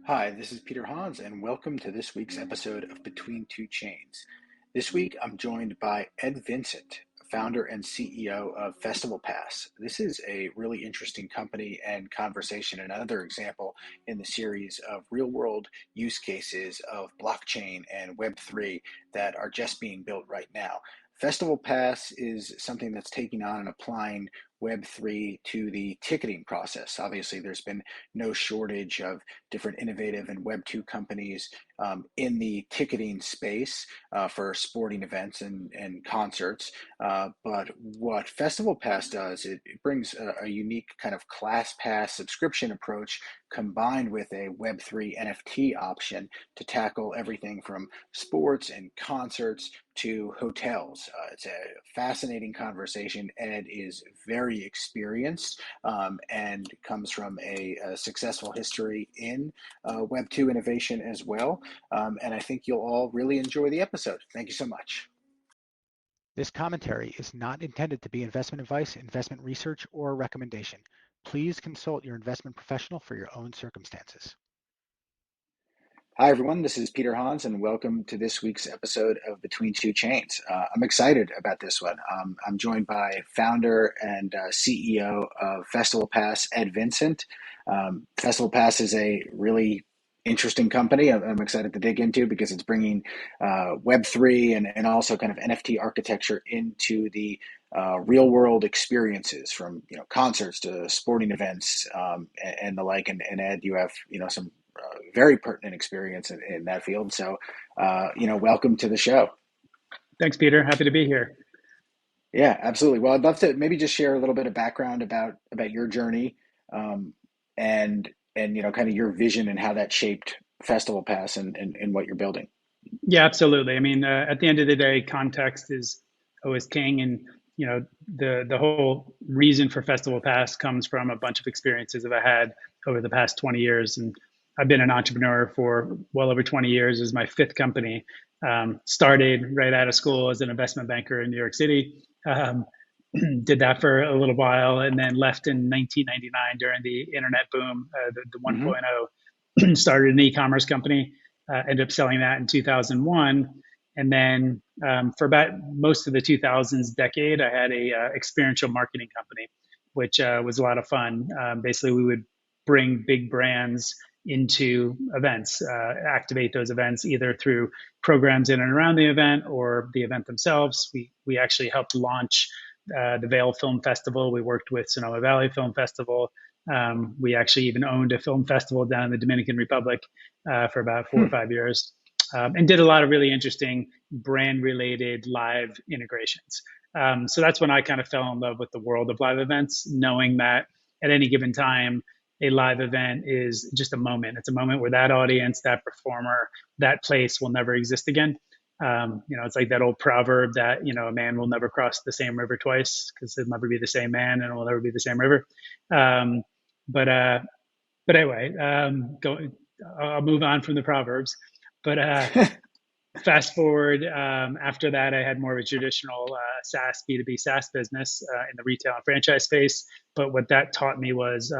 Hi, this is Peter Hans, and welcome to this week's episode of Between Two Chains. This week, I'm joined by Ed Vincent, founder and CEO of FestivalPass. This is a really interesting company and conversation, and another example in the series of real-world use cases of blockchain and Web3 that are just being built right now. FestivalPass is something that's taking on and applying Web3 to the ticketing process. Obviously, there's been no shortage of different innovative and Web2 companies in the ticketing space for sporting events and concerts. But what Festival Pass does, it brings a unique kind of class pass subscription approach combined with a Web3 NFT option to tackle everything from sports and concerts to hotels. It's a fascinating conversation. Ed is very experienced and comes from a successful history in Web2 innovation as well. And I think you'll all really enjoy the episode. Thank you so much. This commentary is not intended to be investment advice, investment research, or recommendation. Please consult your investment professional for your own circumstances. Hi, everyone. This is Peter Hans, and welcome to this week's episode of Between Two Chains. I'm excited about this one. I'm joined by founder and CEO of Festival Pass, Ed Vincent. Festival Pass is a really interesting company I'm excited to dig into because it's bringing Web3 and also kind of NFT architecture into the real world experiences from concerts to sporting events and the like. And Ed, you have some very pertinent experience in that field. So, welcome to the show. Thanks, Peter. Happy to be here. Yeah, absolutely. Well, I'd love to maybe just share a little bit of background about your journey, and kind of your vision and how that shaped Festival Pass and what you're building. Yeah, absolutely. I mean, at the end of the day, context is always king, and the whole reason for Festival Pass comes from a bunch of experiences that I had over the past 20 years, and I've been an entrepreneur for well over 20 years. This is my fifth company. Started right out of school as an investment banker in New York City. Did that for a little while, and then left in 1999 during the internet boom, the Mm-hmm. 1.0. Started an e-commerce company. Ended up selling that in 2001, and then for about most of the 2000s decade, I had a experiential marketing company, which was a lot of fun. Basically, we would bring big brands into events, activate those events either through programs in and around the event or the event themselves. We actually helped launch the Vail Film Festival. We worked with Sonoma Valley Film Festival. We actually even owned a film festival down in the Dominican Republic for about 4 or 5 years, and did a lot of really interesting brand-related live integrations. So that's when I kind of fell in love with the world of live events, knowing that at any given time, a live event is just a moment. It's a moment where that audience, that performer, that place will never exist again. It's like that old proverb that, a man will never cross the same river twice because it'll never be the same man and it will never be the same river. But anyway, I'll move on from the proverbs. But fast forward, after that, I had more of a traditional SaaS, B2B SaaS business in the retail and franchise space. But what that taught me was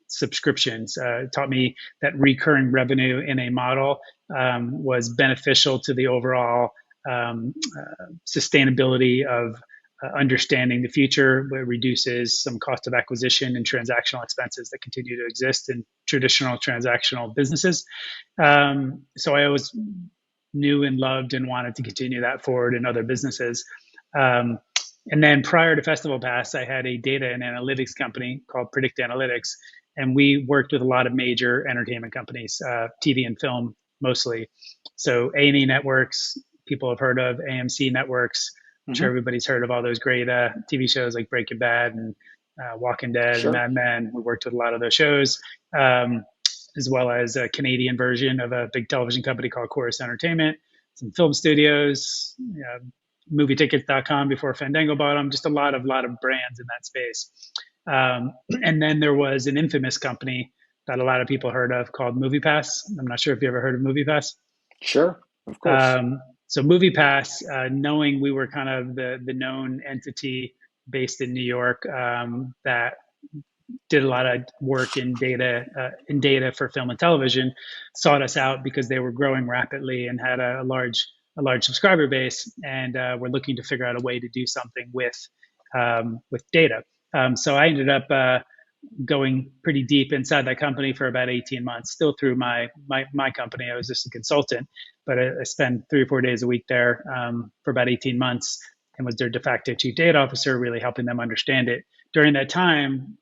subscriptions. It taught me that recurring revenue in a model was beneficial to the overall sustainability of understanding the future. It reduces some cost of acquisition and transactional expenses that continue to exist in traditional transactional businesses. So I always knew and loved and wanted to continue that forward in other businesses. And then prior to Festival Pass, I had a data and analytics company called Predict Analytics. And we worked with a lot of major entertainment companies, TV and film mostly. So A&E Networks, people have heard of AMC Networks. I'm sure everybody's heard of all those great TV shows like Breaking Bad and Walking Dead and Mad Men. We worked with a lot of those shows, as well as a Canadian version of a big television company called Chorus Entertainment, some film studios, movietickets.com before Fandango bought them, just a lot of brands in that space. And then there was an infamous company that a lot of people heard of called MoviePass. I'm not sure if you ever heard of MoviePass. Sure, of course. So MoviePass, knowing we were kind of the known entity based in New York, that did a lot of work in data for film and television, sought us out because they were growing rapidly and had a large subscriber base, and were looking to figure out a way to do something with data. So I ended up going pretty deep inside that company for about 18 months, still through my company. I was just a consultant, but I spent 3 or 4 days a week there for about 18 months and was their de facto chief data officer, really helping them understand it. During that time,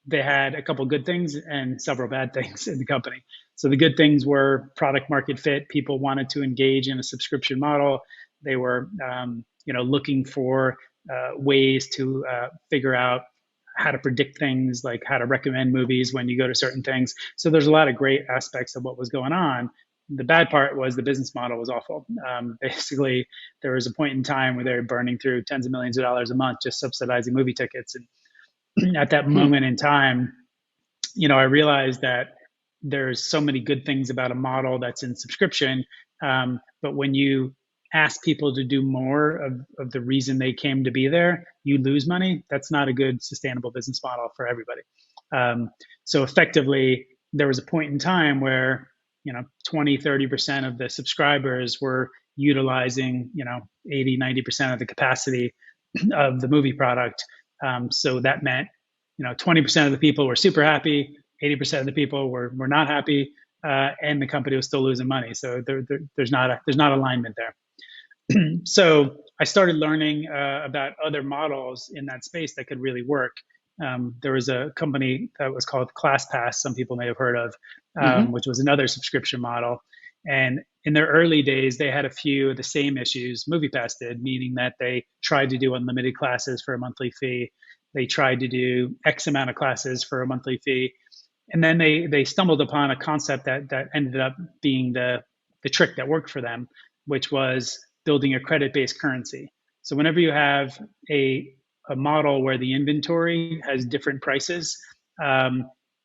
they had a couple good things and several bad things in the company. So the good things were product market fit. People wanted to engage in a subscription model. They were, looking for ways to figure out how to predict things, like how to recommend movies when you go to certain things. So there's a lot of great aspects of what was going on. The bad part was the business model was awful. Basically, there was a point in time where they were burning through tens of millions of dollars a month just subsidizing movie tickets. And at that moment in time, I realized that there's so many good things about a model that's in subscription. But when you ask people to do more of the reason they came to be there, you lose money. That's not a good sustainable business model for everybody. So effectively, there was a point in time where 20, 30% of the subscribers were utilizing 80, 90% of the capacity of the movie product. So that meant 20% of the people were super happy, 80% of the people were not happy, and the company was still losing money. So there's not alignment there. So I started learning about other models in that space that could really work. There was a company that was called ClassPass, some people may have heard of, which was another subscription model. And in their early days, they had a few of the same issues MoviePass did, meaning that they tried to do unlimited classes for a monthly fee. They tried to do X amount of classes for a monthly fee. And then they stumbled upon a concept that ended up being the trick that worked for them, which was building a credit-based currency. So whenever you have a model where the inventory has different prices,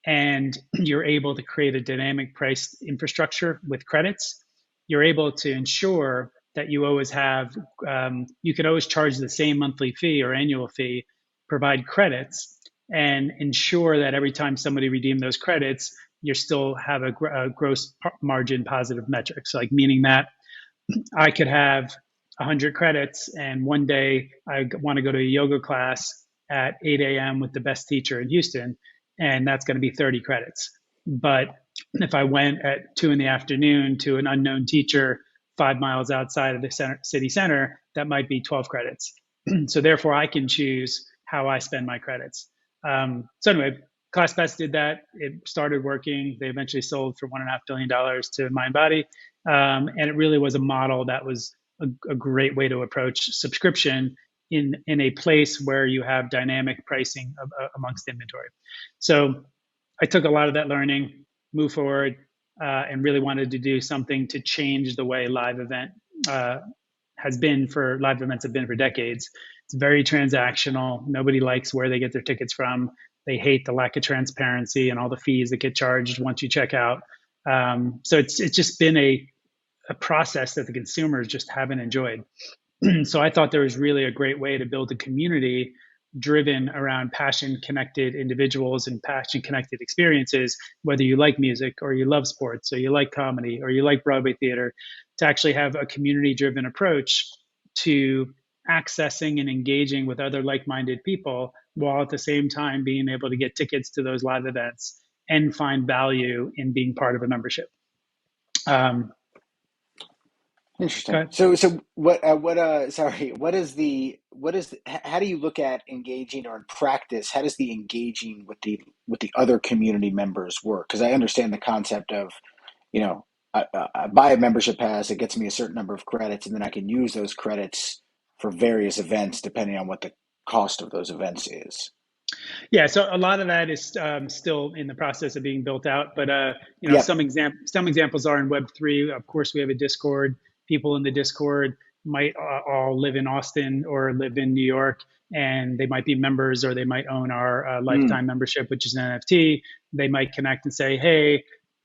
and you're able to create a dynamic price infrastructure with credits, you're able to ensure that you always have, you can always charge the same monthly fee or annual fee, provide credits, and ensure that every time somebody redeems those credits, you still have a gross margin positive metric. So like meaning that I could have 100 credits, and one day I want to go to a yoga class at 8 a.m. with the best teacher in Houston, and that's going to be 30 credits. But if I went at 2 in the afternoon to an unknown teacher 5 miles outside of the city center, that might be 12 credits. So therefore, I can choose how I spend my credits. So anyway, ClassPass did that. It started working. They eventually sold for $1.5 billion to Mindbody. And it really was a model that was a great way to approach subscription in a place where you have dynamic pricing amongst inventory. So I took a lot of that learning, moved forward, and really wanted to do something to change the way live events have been for decades. It's very transactional. Nobody likes where they get their tickets from. They hate the lack of transparency and all the fees that get charged once you check out. So it's just been a process that the consumers just haven't enjoyed. So I thought there was really a great way to build a community driven around passion-connected individuals and passion-connected experiences, whether you like music or you love sports or you like comedy or you like Broadway theater, to actually have a community-driven approach to accessing and engaging with other like-minded people, while at the same time being able to get tickets to those live events and find value in being part of a membership. Interesting. So how do you look at engaging, or in practice, how does the engaging with the other community members work? Because I understand the concept of, I buy a membership pass, it gets me a certain number of credits, and then I can use those credits for various events depending on what the cost of those events is. Yeah, so a lot of that is still in the process of being built out, but some examples are in Web3. Of course, we have a Discord. People in the Discord might all live in Austin or live in New York, and they might be members, or they might own our lifetime membership, which is an NFT. They might connect and say, "Hey,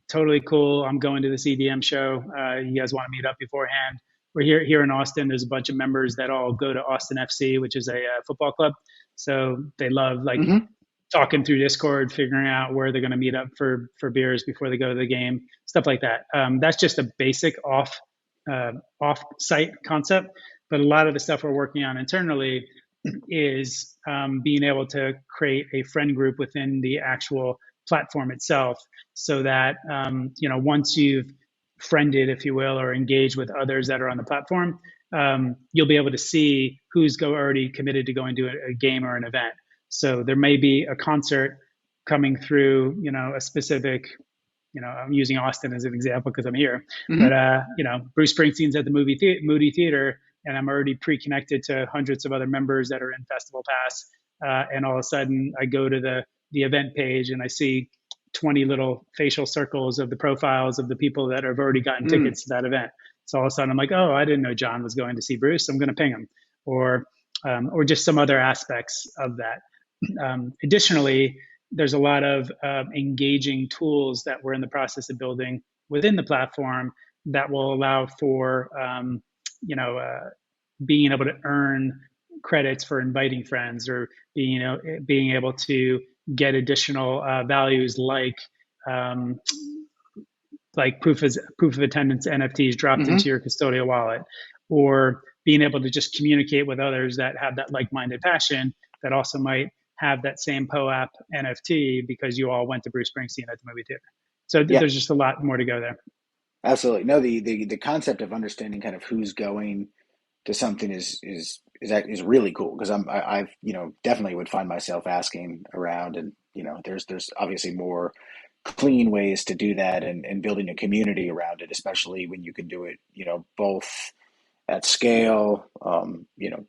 totally cool. I'm going to this EDM show. You guys want to meet up beforehand?" We're here in Austin. There's a bunch of members that all go to Austin FC, which is a football club. So they love talking through Discord, figuring out where they're going to meet up for beers before they go to the game, stuff like that. That's just a basic off-site concept. But a lot of the stuff we're working on internally is being able to create a friend group within the actual platform itself, so that once you've friended, if you will, or engaged with others that are on the platform, you'll be able to see who's already committed to going to a game or an event. So there may be a concert coming through, a specific, I'm using Austin as an example because I'm here, but Bruce Springsteen's at the Moody Theater, and I'm already pre-connected to hundreds of other members that are in FestivalPass, and all of a sudden I go to the event page and I see 20 little facial circles of the profiles of the people that have already gotten tickets to that event. So all of a sudden I'm like, oh, I didn't know John was going to see Bruce. I'm going to ping him, or just some other aspects of that. Additionally, there's a lot of engaging tools that we're in the process of building within the platform that will allow for being able to earn credits for inviting friends, or being able to get additional values like proof of attendance NFTs dropped into your custodial wallet, or being able to just communicate with others that have that like-minded passion that also might have that same POAP NFT because you all went to Bruce Springsteen at the movie theater. So there's just a lot more to go there. Absolutely. No, the concept of understanding kind of who's going to something is really cool, because I've definitely would find myself asking around, and there's obviously more clean ways to do that, and building a community around it, especially when you can do it both at scale,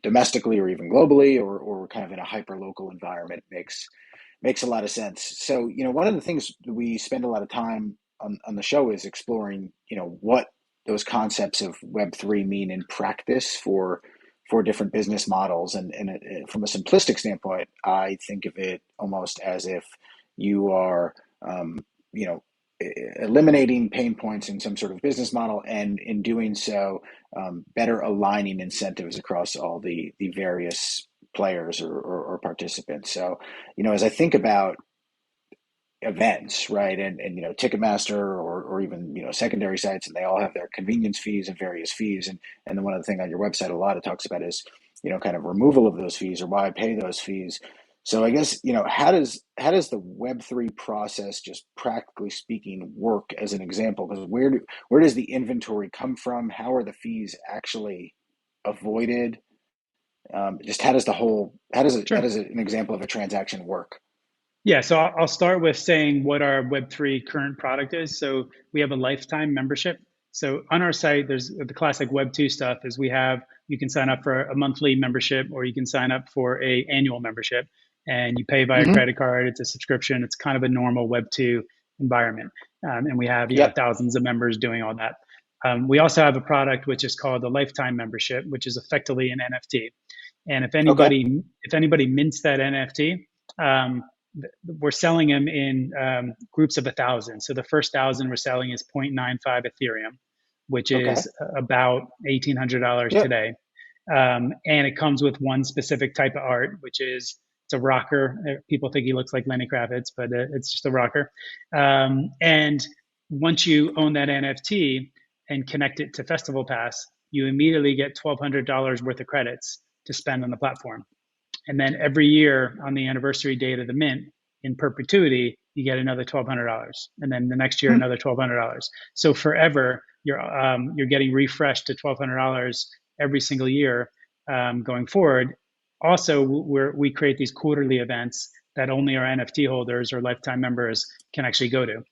domestically or even globally, or kind of in a hyper local environment makes a lot of sense. So one of the things we spend a lot of time on the show is exploring what those concepts of Web3 mean in practice for different business models. And from a simplistic standpoint, I think of it almost as if you are, eliminating pain points in some sort of business model, and in doing so, better aligning incentives across all the various players or participants. So, as I think about events, right, and Ticketmaster or even secondary sites, and they all have their convenience fees and various fees, and then one of the things on your website a lot it talks about is kind of removal of those fees, or why pay those fees. So I guess how does the Web3 process, just practically speaking, work as an example? Because where does the inventory come from? How are the fees actually avoided? Just how does an example of a transaction work? Yeah, so I'll start with saying what our Web3 current product is. So we have a lifetime membership. So on our site, there's the classic Web2 stuff is you can sign up for a monthly membership, or you can sign up for a annual membership, and you pay via credit card. It's a subscription. It's kind of a normal Web2 environment. And we have thousands of members doing all that. We also have a product which is called the lifetime membership, which is effectively an NFT. And if anybody mints that NFT, we're selling them in groups of 1,000. So the first 1,000 we're selling is 0.95 Ethereum, which is about $1,800 today. And it comes with one specific type of art, which is it's a rocker. People think he looks like Lenny Kravitz, but it's just a rocker. And once you own that NFT and connect it to FestivalPass, you immediately get $1,200 worth of credits to spend on the platform. And then every year on the anniversary date of the mint, in perpetuity, you get another $1,200, and then the next year another $1,200. So forever, you're getting refreshed to $1,200 every single year going forward. Also, we create these quarterly events that only our NFT holders or lifetime members can actually go to.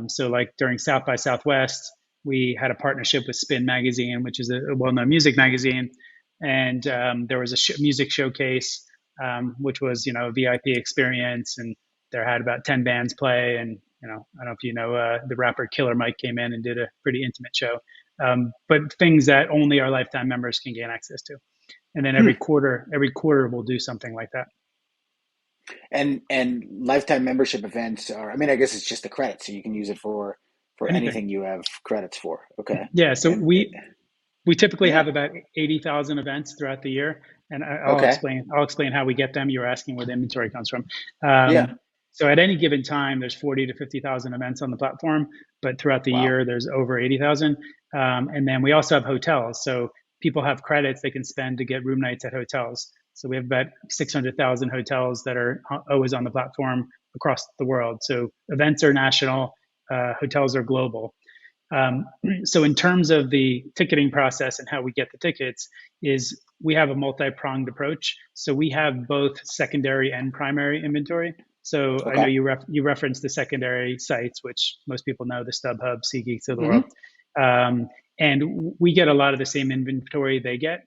So like during South by Southwest, we had a partnership with Spin Magazine, which is a well-known music magazine. And there was a music showcase, which was, a VIP experience. And there had about 10 bands play. And, I don't know if the rapper Killer Mike came in and did a pretty intimate show. But things that only our lifetime members can gain access to. And then every quarter we'll do something like that. And lifetime membership events are, I guess it's just the credits, so you can use it for anything you have credits for. Okay. Yeah. So we typically have about 80,000 events throughout the year. and Okay. I'll explain how we get them. You're asking where the inventory comes from. Yeah. So at any given time, there's 40 to 50,000 events on the platform, but throughout the Wow. year, there's over 80,000. And then we also have hotels. So people have credits they can spend to get room nights at hotels. So we have about 600,000 hotels that are always on the platform across the world. So events are national, hotels are global. Um, so in terms of the ticketing process and how we get the tickets is we have a multi-pronged approach. So we have both secondary and primary inventory. So I know Okay. you referenced the secondary sites, which most people know, the StubHub, SeatGeeks of the world. Hmm. Um, and we get a lot of the same inventory they get.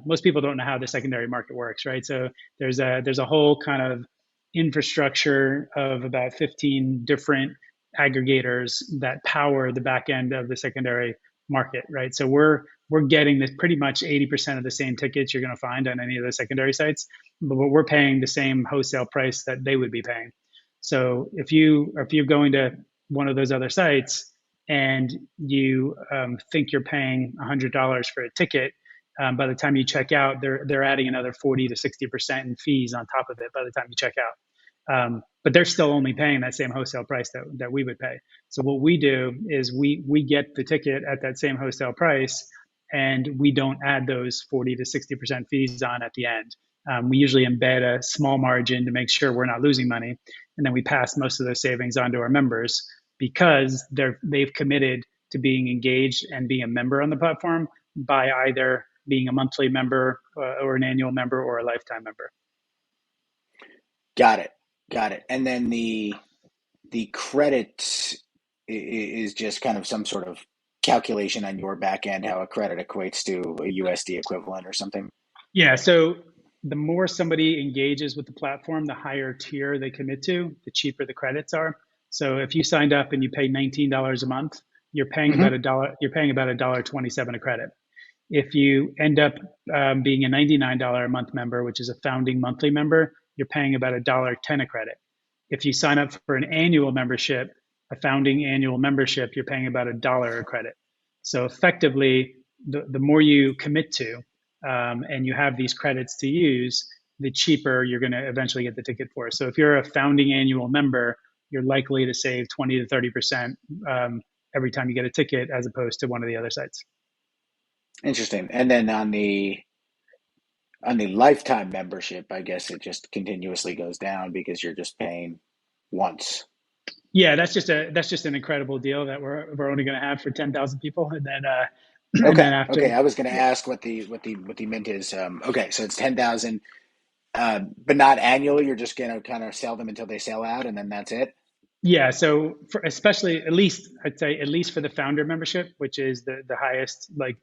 Most people don't know how the secondary market works, right? So there's a whole kind of infrastructure of about 15 different aggregators that power the back end of the secondary market, right? So we're getting this pretty much 80% of the same tickets you're going to find on any of the secondary sites, but we're paying the same wholesale price that they would be paying. So if you're going to one of those other sites and you think you're paying $100 for a ticket, by the time you check out, they're adding another 40 to 60% in fees on top of it by the time you check out. But they're still only paying that same wholesale price that we would pay. So what we do is we get the ticket at that same wholesale price, and we don't add those 40 to 60% fees on at the end. We usually embed a small margin to make sure we're not losing money, and then we pass most of those savings on to our members because they've committed to being engaged and being a member on the platform by either being a monthly member or an annual member or a lifetime member. Got it. Got it. And then the credit is just kind of some sort of calculation on your back end, how a credit equates to a USD equivalent or something. Yeah, so the more somebody engages with the platform, the higher tier they commit to, the cheaper the credits are. So if you signed up and you pay $19 a month, you're paying about Hmm. a dollar. You're paying about $1.27 a credit. If you end up being a $99 a month member, which is a founding monthly member, you're paying about $1.10 a credit. If you sign up for an annual membership, a founding annual membership, you're paying about $1 a credit. So effectively, the more you commit to and you have these credits to use, the cheaper you're going to eventually get the ticket for. So if you're a founding annual member, you're likely to save 20 to 30% every time you get a ticket as opposed to one of the other sites. Interesting. And then on the lifetime membership, I guess it just continuously goes down because you're just paying once. Yeah, that's just an incredible deal that we're only going to have for 10,000 people, and then Okay. after, Okay. I was going to yeah, ask what the mint is. Okay. So it's 10,000, but not annually. You're just going to kind of sell them until they sell out, and then that's it. yeah. So for especially at least I'd say at least for the founder membership, which is the highest like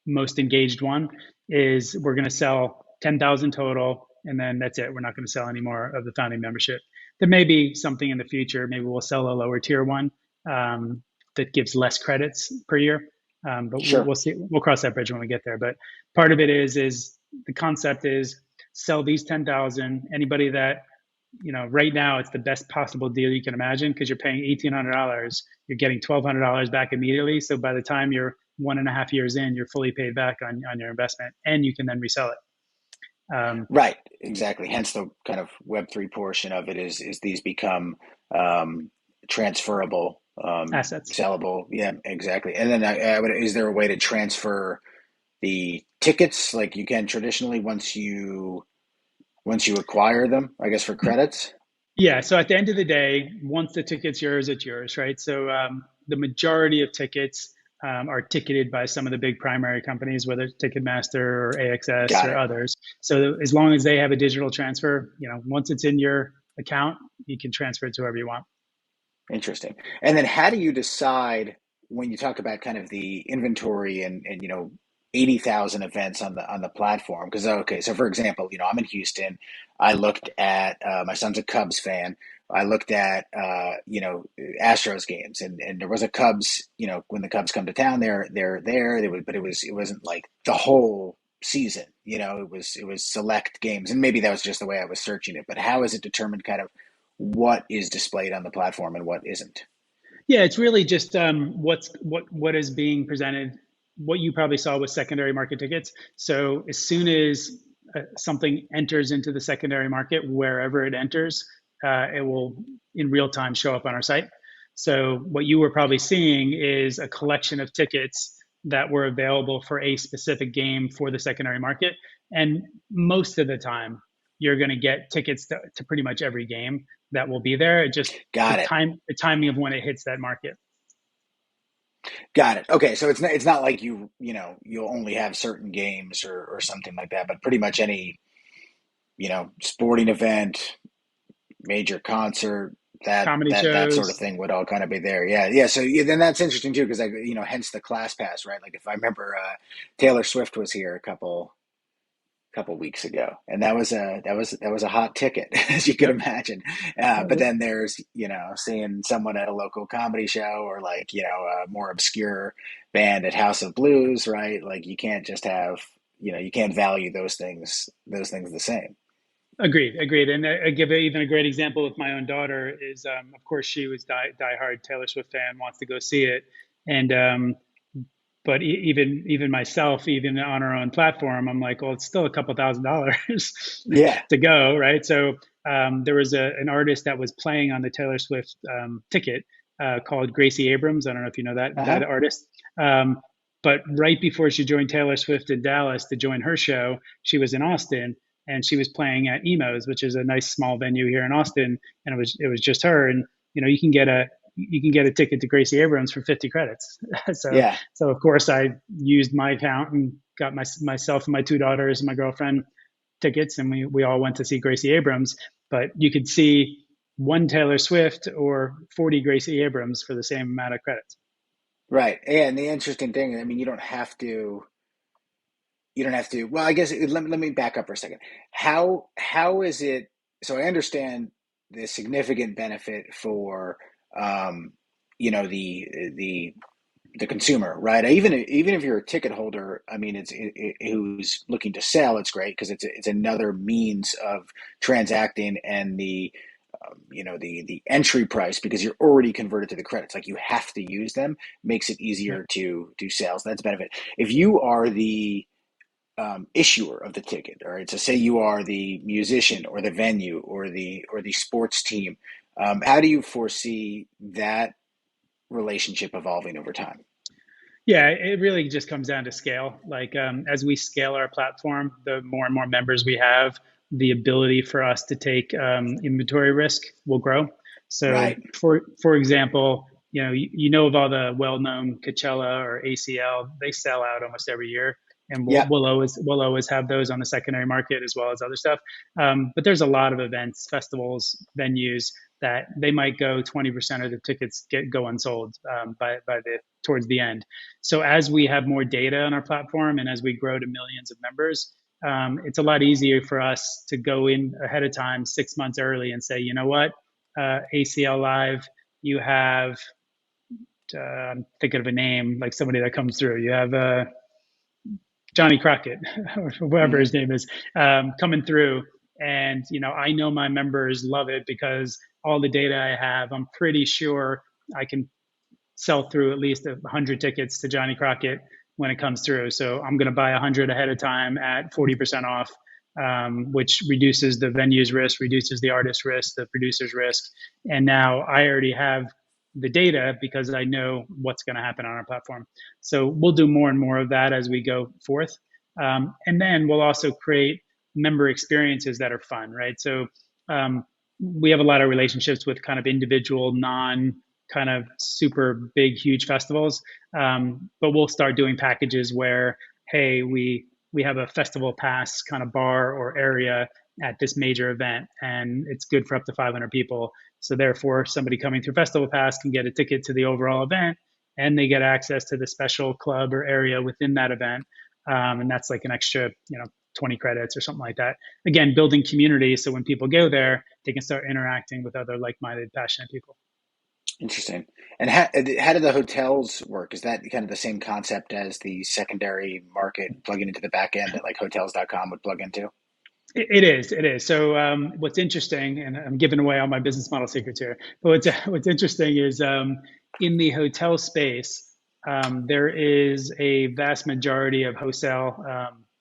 most engaged one, is we're going to sell 10,000 total, and then that's it. We're not going to sell any more of the founding membership. There may be something in the future. Maybe we'll sell a lower tier one that gives less credits per year. But Sure. we'll see. We'll cross that bridge when we get there. But part of it is the concept is sell these 10,000. Anybody that right now it's the best possible deal you can imagine because you're paying $1,800, you're getting $1,200 back immediately. So by the time you're 1.5 years in, you're fully paid back on your investment, and you can then resell it. Right, exactly. Hence the kind of Web3 portion of it is these become um, transferable, Assets. sellable. Yeah, exactly. And then is there a way to transfer the tickets like you can traditionally once you acquire them, I guess for credits? Yeah. So at the end of the day, once the ticket's yours, it's yours, right? So the majority of tickets are ticketed by some of the big primary companies, whether it's Ticketmaster or AXS Got or it. others. So as long as they have a digital transfer, once it's in your account, you can transfer it to whoever you want. Interesting. And then how do you decide when you talk about kind of the inventory and 80,000 events on the platform? Because okay, so for example, I'm in Houston. I looked at my son's a Cubs fan. I looked at Astros games, and there was a Cubs. When the Cubs come to town, they're there. But it wasn't like the whole season. It was select games, and maybe that was just the way I was searching it. But how is it determined kind of what is displayed on the platform and what isn't? Yeah, it's really just what is being presented what you probably saw with secondary market tickets. So as soon as something enters into the secondary market, wherever it enters, it will in real time show up on our site. So what you were probably seeing is a collection of tickets that were available for a specific game for the secondary market. And most of the time, you're going to get tickets to pretty much every game that will be there. It just Got it. the timing of when it hits that market. Got it. Okay, so it's not like you'll only have certain games or something like that, but pretty much any sporting event, major concert, Comedy that sort of shows. thing would all kind of be there. Yeah, yeah. So yeah, then that's interesting too, because hence the class pass, right? Like if I remember, Taylor Swift was here a couple weeks ago, and that was a hot ticket, as you could Yep. imagine. But then there's seeing someone at a local comedy show, or like a more obscure band at House of Blues, right? Like you can't just have you can't value those things the same. Agreed. And I give even a great example with my own daughter is, of course, she was diehard Taylor Swift fan, wants to go see it, and but even myself, even on our own platform, I'm like, well, it's still a couple $1,000s Yeah. to go, right? So there was an artist that was playing on the Taylor Swift ticket called Gracie Abrams. I don't know if you know that Uh-huh. artist. Um, but right before she joined Taylor Swift in Dallas to join her show, she was in Austin and she was playing at Emo's, which is a nice small venue here in Austin, and it was just her. And you can get a ticket to Gracie Abrams for 50 credits. so Yeah. so of course I used my account and got myself and my two daughters and my girlfriend tickets, and we all went to see Gracie Abrams. But you could see one Taylor Swift or 40 Gracie Abrams for the same amount of credits. Right. Yeah, and the interesting thing, I mean, you don't have to. Well, I guess let me back up for a second. How is it? So I understand the significant benefit for um, the consumer, right? Even if you're a ticket holder, I mean, who's looking to sell, it's great because it's another means of transacting, and the entry price, because you're already converted to the credits, like you have to use them, makes it Yeah. easier to do sales. That's a benefit. If you are the issuer of the ticket, all right. So say you are the musician or the venue or the sports team. How do you foresee that relationship evolving over time? Yeah, it really just comes down to scale. Like as we scale our platform, the more and more members we have, the ability for us to take inventory risk will grow. So, Right. for example, you know of all the well-known Coachella or ACL, they sell out almost every year, and we'll, Yep. we'll always have those on the secondary market as well as other stuff. But there's a lot of events, festivals, venues that they might go 20% of the tickets go unsold by the towards the end. So as we have more data on our platform and as we grow to millions of members, it's a lot easier for us to go in ahead of time, 6 months early, and say, you know what, ACL Live, you have, I'm thinking of a name, like somebody that comes through. You have Johnny Crockett, or whoever Hmm. his name is, coming through. And, I know my members love it because all the data I have, I'm pretty sure I can sell through at least 100 tickets to Johnny Crockett when it comes through. So I'm going to buy 100 ahead of time at 40% off, which reduces the venue's risk, reduces the artist's risk, the producer's risk. And now I already have the data because I know what's going to happen on our platform. So we'll do more and more of that as we go forth. And then we'll also create member experiences that are fun, right? So we have a lot of relationships with kind of individual non kind of super big, huge festivals. But we'll start doing packages where, hey, we have a festival pass kind of bar or area at this major event, and it's good for up to 500 people. So therefore, somebody coming through Festival Pass can get a ticket to the overall event, and they get access to the special club or area within that event. And that's like an extra, 20 credits or something like that. Again, building community so when people go there, they can start interacting with other like-minded, passionate people. Interesting. And how do the hotels work? Is that kind of the same concept as the secondary market, plugging into the back end that like hotels.com would plug into? It is. So what's interesting, and I'm giving away all my business model secrets here, but what's interesting is in the hotel space, there is a vast majority of wholesale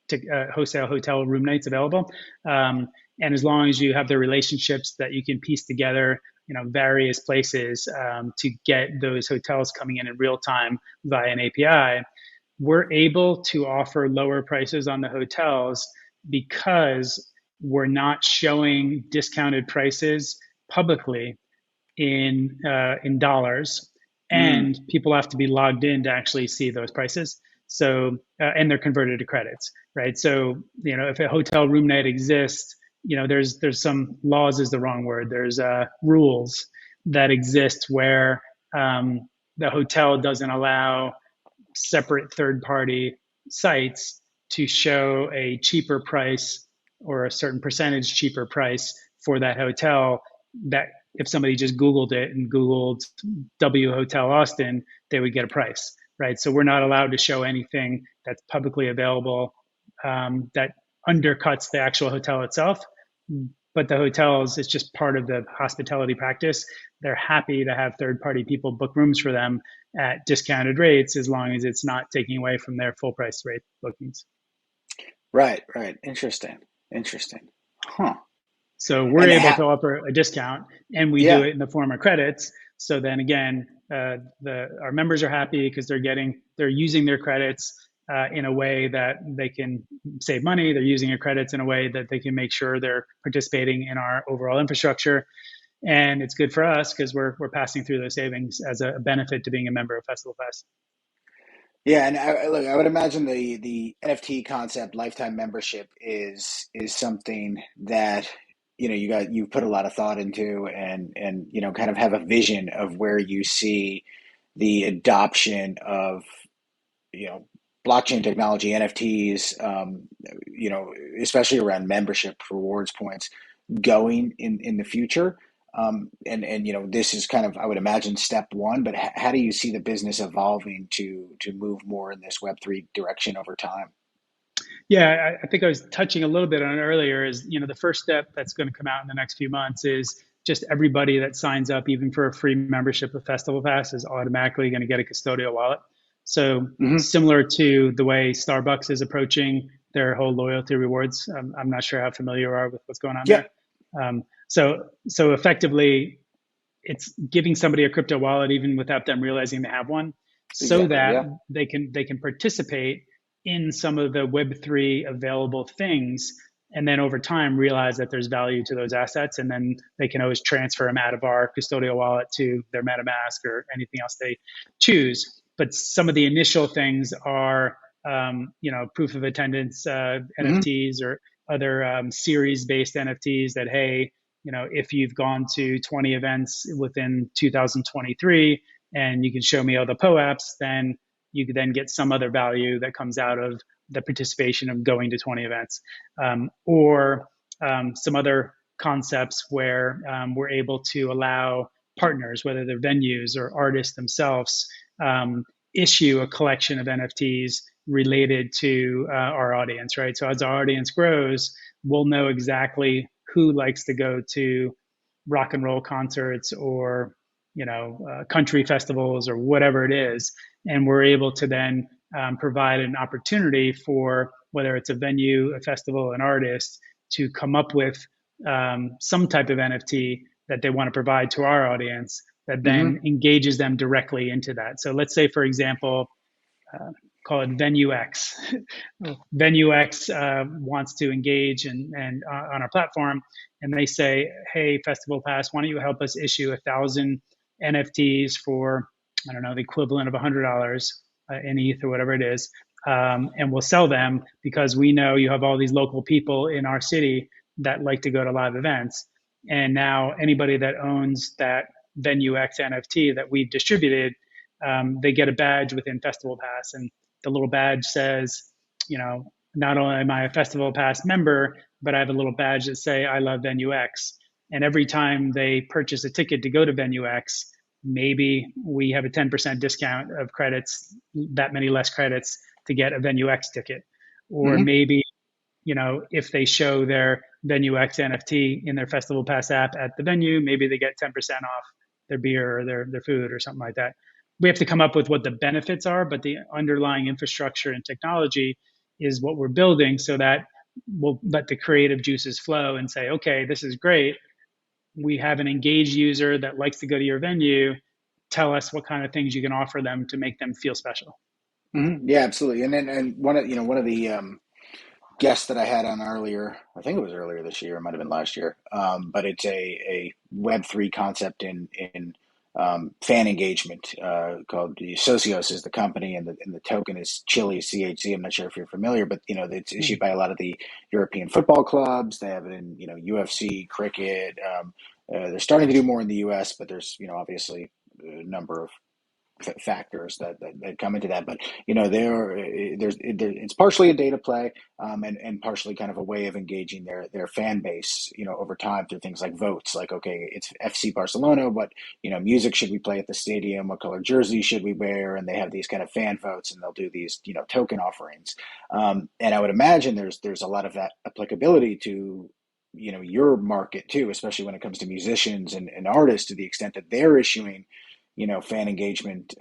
hotel room nights available. And as long as you have the relationships that you can piece together, various places to get those hotels coming in real time via an API, we're able to offer lower prices on the hotels because we're not showing discounted prices publicly in dollars, and people have to be logged in to actually see those prices. So and they're converted to credits, right? So if a hotel room night exists, there's some laws is the wrong word. There's rules that exist where the hotel doesn't allow separate third party sites to show a cheaper price or a certain percentage cheaper price for that hotel, that if somebody just Googled it and Googled W Hotel Austin, they would get a price, right? So we're not allowed to show anything that's publicly available that undercuts the actual hotel itself. But the hotels, it's just part of the hospitality practice. They're happy to have third-party people book rooms for them at discounted rates, as long as it's not taking away from their full price rate bookings. Right. Interesting. Huh. So we're able to offer a discount, and we do it in the form of credits. So then again, our members are happy because they're using their credits in a way that they can save money. They're using their credits in a way that they can make sure they're participating in our overall infrastructure. And it's good for us because we're passing through those savings as a benefit to being a member of FestivalPass. Yeah, and I would imagine the NFT concept, lifetime membership, is something that you put a lot of thought into, and kind of have a vision of where you see the adoption of blockchain technology, NFTs, especially around membership rewards points, going in the future. And this is kind of, I would imagine, step one, but how do you see the business evolving to move more in this Web3 direction over time? Yeah, I think I was touching a little bit on it earlier. Is the first step that's going to come out in the next few months is just everybody that signs up, even for a free membership of FestivalPass, is automatically going to get a custodial wallet. So similar to the way Starbucks is approaching their whole loyalty rewards. I'm not sure how familiar you are with what's going on there. So effectively, it's giving somebody a crypto wallet even without them realizing they have one, so that they can participate in some of the Web3 available things, and then over time realize that there's value to those assets, and then they can always transfer them out of our custodial wallet to their MetaMask or anything else they choose. But some of the initial things are, proof of attendance NFTs or other series-based NFTs that, hey, if you've gone to 20 events within 2023 and you can show me all the POAPs, then you could then get some other value that comes out of the participation of going to 20 events, or some other concepts where we're able to allow partners, whether they're venues or artists themselves, issue a collection of NFTs related to our audience, right? So as our audience grows, we'll know exactly who likes to go to rock and roll concerts or country festivals or whatever it is, and we're able to then provide an opportunity for, whether it's a venue, a festival, an artist, to come up with some type of NFT that they want to provide to our audience that then engages them directly into that. So let's say, for example, call it Venue X. Venue X wants to engage and on our platform, and they say, "Hey, FestivalPass, why don't you help us issue 1,000 NFTs for, I don't know, the equivalent of $100 in ETH or whatever it is, and we'll sell them because we know you have all these local people in our city that like to go to live events, and now anybody that owns that Venue X NFT that we've distributed, they get a badge within FestivalPass, and the little badge says, not only am I a FestivalPass member, but I have a little badge that say I love Venue X. And every time they purchase a ticket to go to Venue X, maybe we have a 10% discount of credits, that many less credits to get a Venue X ticket. Or maybe, if they show their Venue X NFT in their FestivalPass app at the venue, maybe they get 10% off their beer or their food or something like that. we have to come up with what the benefits are, but the underlying infrastructure and technology is what we're building, so that we'll let the creative juices flow and say, okay, this is great. We have an engaged user that likes to go to your venue. Tell us what kind of things you can offer them to make them feel special. Yeah, absolutely. And then one of the guest that I had on earlier. I think it was earlier this year. It might have been last year. But it's a Web3 concept in fan engagement called the Socios is the company, and the token is Chili CHC. I'm not sure if you're familiar, but it's issued by a lot of the European football clubs. They have it in UFC, cricket. They're starting to do more in the US, but there's obviously a number of factors that come into that, but it's partially a data play, and partially kind of a way of engaging their fan base over time through things like votes, like, okay, it's FC Barcelona, but music should we play at the stadium, what color jersey should we wear, and they have these kind of fan votes, and they'll do these token offerings, and I would imagine there's a lot of that applicability to your market too, especially when it comes to musicians and artists, to the extent that they're issuing fan engagement,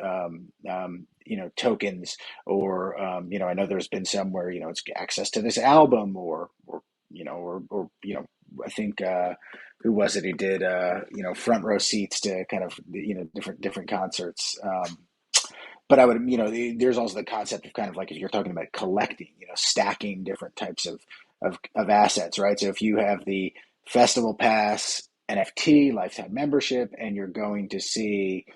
tokens, or, I know there's been some where, it's access to this album, I think, who was it? He did, front row seats to kind of, different concerts. But I would, there's also the concept of kind of like, if you're talking about collecting, stacking different types of assets, right? So if you have the Festival Pass NFT lifetime membership, and you're going to see,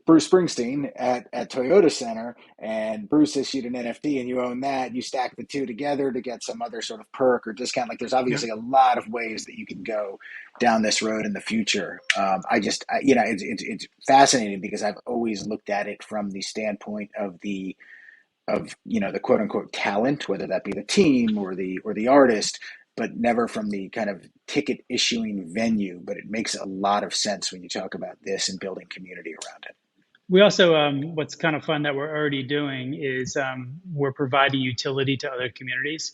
Bruce Springsteen at Toyota Center, and Bruce issued an NFT, and you own that, you stack the two together to get some other sort of perk or discount. Like, there's obviously a lot of ways that you can go down this road in the future. It's fascinating, because I've always looked at it from the standpoint of the quote unquote talent, whether that be the team or the artist, but never from the kind of ticket issuing venue. But it makes a lot of sense when you talk about this and building community around it. We also, what's kind of fun that we're already doing is we're providing utility to other communities.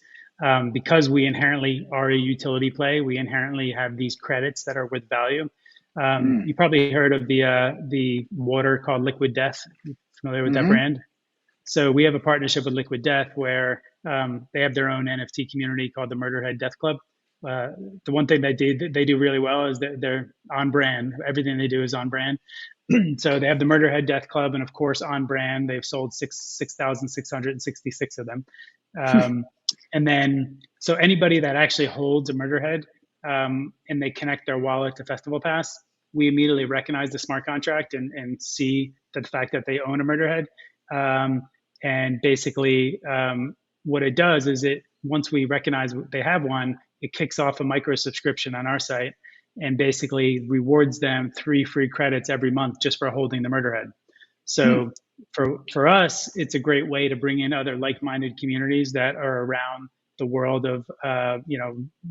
Because we inherently are a utility play, we inherently have these credits that are with value. You probably heard of the water called Liquid Death. Familiar with that brand? So we have a partnership with Liquid Death where they have their own NFT community called the Murderhead Death Club. The one thing they do really well is that they're on brand. Everything they do is on brand. So they have the Murderhead Death Club, and of course, on brand, they've sold 6,666 of them. And then, so anybody that actually holds a Murderhead, and they connect their wallet to FestivalPass, we immediately recognize the smart contract and see the fact that they own a Murderhead. And basically, what it does is once we recognize they have one, it kicks off a micro subscription on our site, and basically rewards them 3 free credits every month just for holding the Murderhead. So for us, it's a great way to bring in other like-minded communities that are around the world of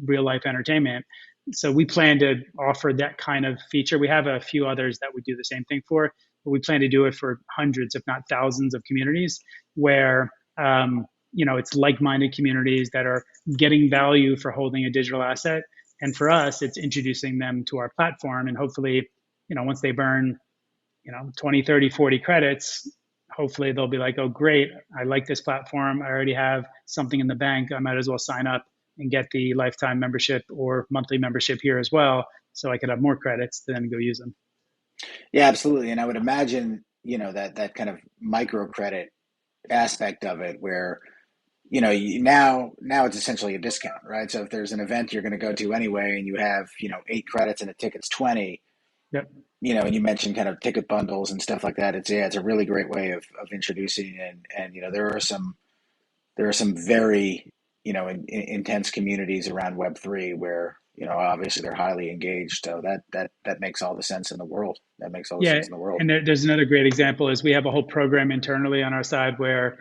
real life entertainment. So we plan to offer that kind of feature. We have a few others that we do the same thing for, but we plan to do it for hundreds, if not thousands, of communities where it's like-minded communities that are getting value for holding a digital asset. And for us, it's introducing them to our platform, and hopefully, once they burn 20, 30, 40 credits, hopefully they'll be like, oh, great, I like this platform. I already have something in the bank. I might as well sign up and get the lifetime membership or monthly membership here as well, so I could have more credits to then go use them. Yeah, absolutely. And I would imagine, that kind of microcredit aspect of it, where, now it's essentially a discount, right? So if there's an event you're going to go to anyway, and you have, 8 credits and a ticket's 20, Yep. And you mentioned kind of ticket bundles and stuff like that. It's a really great way of introducing, and there are some very, intense communities around Web3 where, obviously they're highly engaged. So that makes all the sense in the world. That makes all the sense in the world. And there's another great example is we have a whole program internally on our side where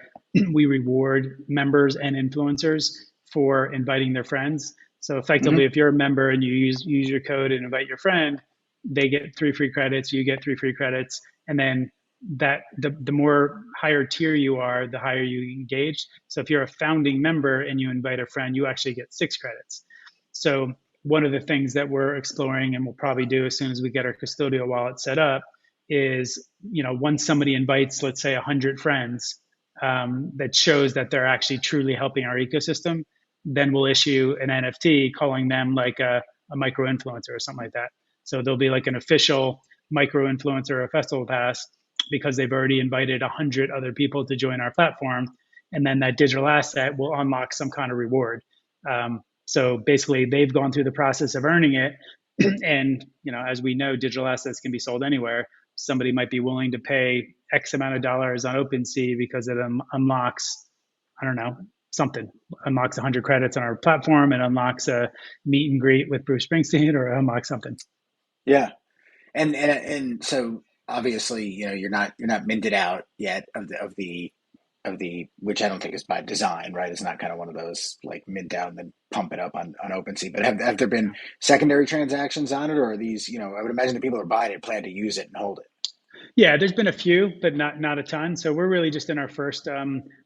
we reward members and influencers for inviting their friends. So effectively, if you're a member and you use your code and invite your friend, they get 3 free credits, you get 3 free credits. And then the more higher tier you are, the higher you engage. So if you're a founding member and you invite a friend, you actually get 6 credits. So one of the things that we're exploring, and we'll probably do as soon as we get our custodial wallet set up, is, once somebody invites, let's say 100 friends, that shows that they're actually truly helping our ecosystem, then we'll issue an NFT calling them like a micro influencer or something like that. So there'll be like an official micro influencer or festival pass because they've already invited 100 other people to join our platform. And then that digital asset will unlock some kind of reward. So basically, they've gone through the process of earning it. And as we know, digital assets can be sold anywhere. Somebody might be willing to pay X amount of dollars on OpenSea because it unlocks, I don't know, something, unlocks 100 credits on our platform and unlocks a meet and greet with Bruce Springsteen, or unlocks something. Yeah. And so obviously, you're not minted out yet of the which I don't think is by design, right? It's not kind of one of those like mint out and then pump it up on OpenSea. But have there been secondary transactions on it, or are these, I would imagine the people who are buying it plan to use it and hold it. Yeah, there's been a few, but not a ton. So we're really just in our first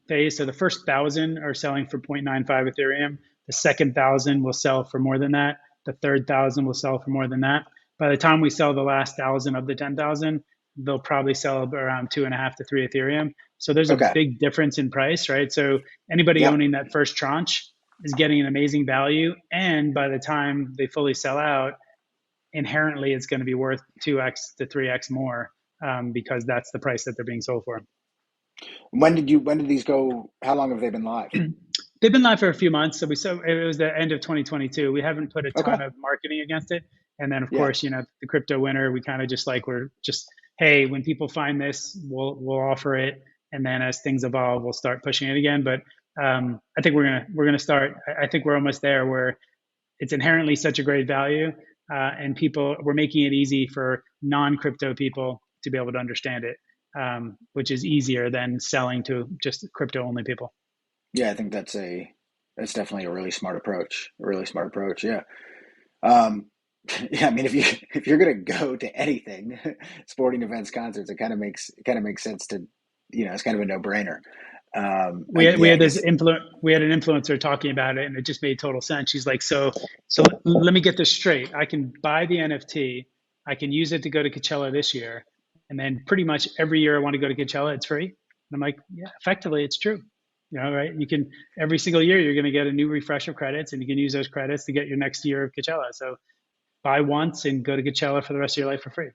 phase. So the first 1,000 are selling for 0.95 Ethereum. The second 1,000 will sell for more than that. The third 1,000 will sell for more than that. By the time we sell the last 1,000 of the 10,000, they'll probably sell around 2.5 to 3 Ethereum. So there's a big difference in price, right? So anybody owning that first tranche is getting an amazing value. And by the time they fully sell out, inherently it's going to be worth 2x to 3x more, because that's the price that they're being sold for. When did these go? How long have they been live? They've been live for a few months. So it was the end of 2022. We haven't put a ton of marketing against it. And then of course, the crypto winter, we kind of just like, we're just, hey, when people find this, we'll offer it. And then as things evolve, we'll start pushing it again. But I think we're gonna start. I think we're almost there where it's inherently such a great value, and we're making it easy for non-crypto people to be able to understand it, which is easier than selling to just crypto-only people. Yeah, I think that's definitely a really smart approach. Yeah. Yeah, I mean, if you're gonna go to anything, sporting events, concerts, it kind of makes sense to, it's kind of a no-brainer. We had an influencer talking about it, and it just made total sense. She's like, so let me get this straight. I can buy the NFT, I can use it to go to Coachella this year, and then pretty much every year I want to go to Coachella, it's free. And I'm like, yeah, effectively it's true. Right? You can, every single year you're going to get a new refresh of credits, and you can use those credits to get your next year of Coachella. So buy once and go to Coachella for the rest of your life for free.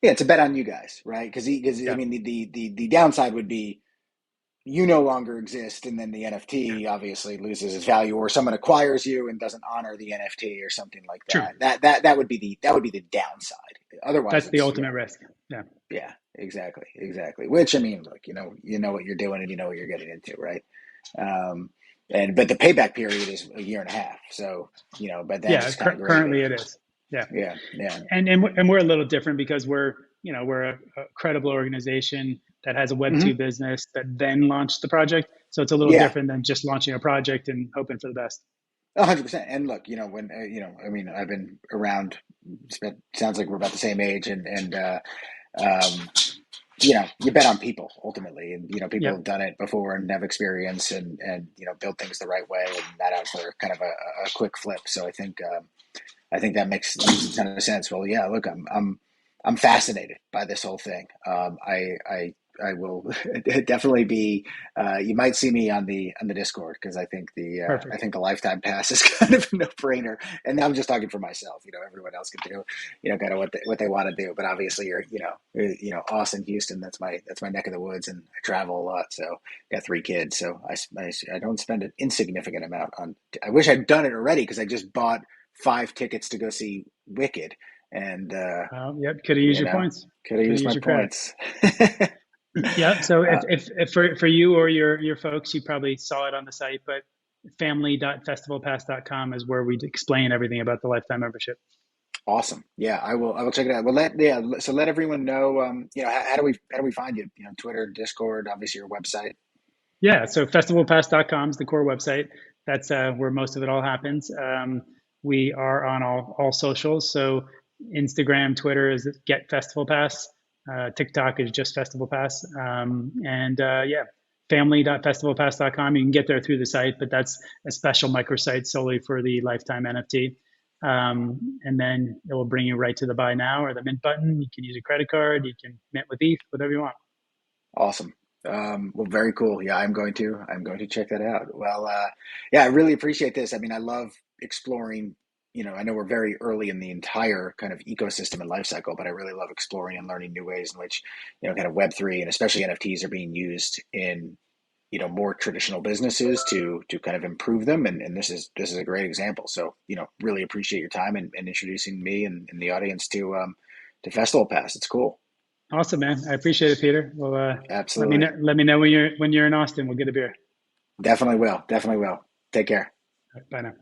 Yeah, it's a bet on you guys, right? Because I mean, the downside would be you no longer exist, and then the NFT obviously loses its value, or someone acquires you and doesn't honor the NFT or something like that. True. That would be the downside. Otherwise, that's the ultimate risk. Yeah. Yeah, exactly. Which, I mean, look, you know what you're doing and you know what you're getting into, right? But the payback period is a year and a half. So, but that's currently it is. Yeah. And we're a little different because we're a credible organization that has a Web2 business that then launched the project. So it's a little different than just launching a project and hoping for the best. 100%. And look, when I mean, I've been around. Sounds like we're about the same age, and you bet on people ultimately, and people have done it before and have experience, and build things the right way, and that out for kind of a quick flip. So I think that makes a ton of sense. Well, yeah, look, I'm fascinated by this whole thing. I will definitely be. You might see me on the Discord, because I think the lifetime pass is kind of a no-brainer. And I'm just talking for myself. Everyone else can do kind of what they want to do. But obviously, you're Austin, Houston. That's my neck of the woods, and I travel a lot. So I got 3 kids. So I don't spend an insignificant amount on. I wish I'd done it already, because I just bought 5 tickets to go see Wicked. And could have used your points. Could have used my points. Yeah. So if for you or your folks, you probably saw it on the site, but family.festivalpass.com is where we explain everything about the lifetime membership. Awesome. Yeah, I will check it out. Well, so let everyone know. How do we find you? Twitter, Discord, obviously your website. Yeah. So festivalpass.com is the core website. That's where most of it all happens. We are on all socials. So Instagram, Twitter is @GetFestivalPass. TikTok is just Festival Pass. Family.festivalpass.com. You can get there through the site, but that's a special microsite solely for the lifetime NFT. And then it will bring you right to the buy now or the mint button. You can use a credit card. You can mint with ETH, whatever you want. Awesome. Well, very cool. Yeah, I'm going to check that out. Well, yeah, I really appreciate this. I mean, I love exploring, I know we're very early in the entire kind of ecosystem and life cycle, but I really love exploring and learning new ways in which, kind of Web3 and especially NFTs are being used in, more traditional businesses to kind of improve them. And this is a great example. So, really appreciate your time and introducing me and the audience to Festival Pass. It's cool. Awesome, man. I appreciate it, Peter. Well, Absolutely. let me know when you're in Austin. We'll get a beer. Definitely will. Definitely will. Take care. Bye now.